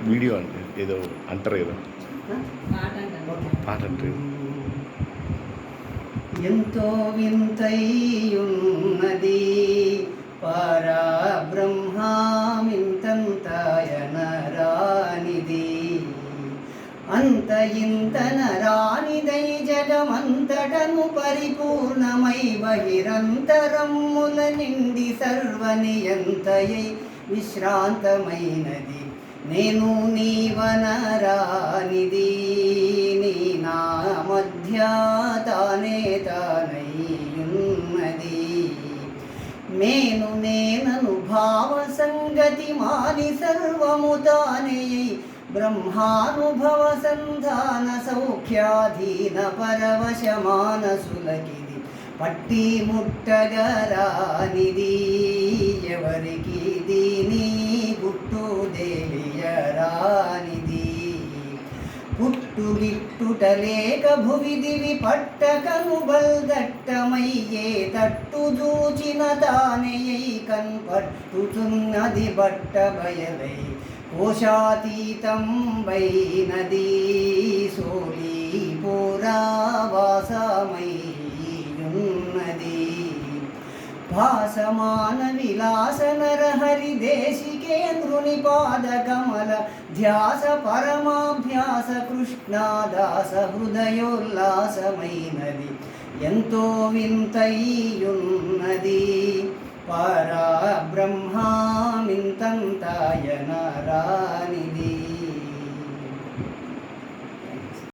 Video అంటే ఏదో అంటారు కదా, పాట అంటే ఎంతో వింతయున్నది పరబ్రహ్మామింతంతయనరానిది అంత ఇంతన రానిదై జగమంతటను పరిపూర్ణమై బహిరంతరమ్ముల నిండి సర్వనియంతయై విశ్రాంతమైనది నేను నీవనరానిది నీ నా మధ్య తానే తానయ్యున్నది మేను నేనను భావ సంగతి మాని సర్వము తానే బ్రహ్మానుభవ సంధాన సౌఖ్యాధీన పరవశమానసులకిది పట్టి ముట్టగరానిది ఎవరికి దీని గుట్టు తెలియరానిది పుట్టుగిట్టుటలేక భువిదివి పట్టకను బల్దట్టమయ్యే తట్టు చూచిన తానయ్యై కన్పట్టుచున్నది బట్ట బయలై కోశాతీతం వైనది సోలి పురావాసమయ్యున్నది భాసమాన విలాస నరహరి దేశికేంద్రుని పాదకమల ధ్యాస పరమాభ్యాస కృష్ణాదాస హృదయోల్లాసమైనది ఎంతో వింతయ్యున్నది పరబ్రహ్మామింతంతయనరానిది.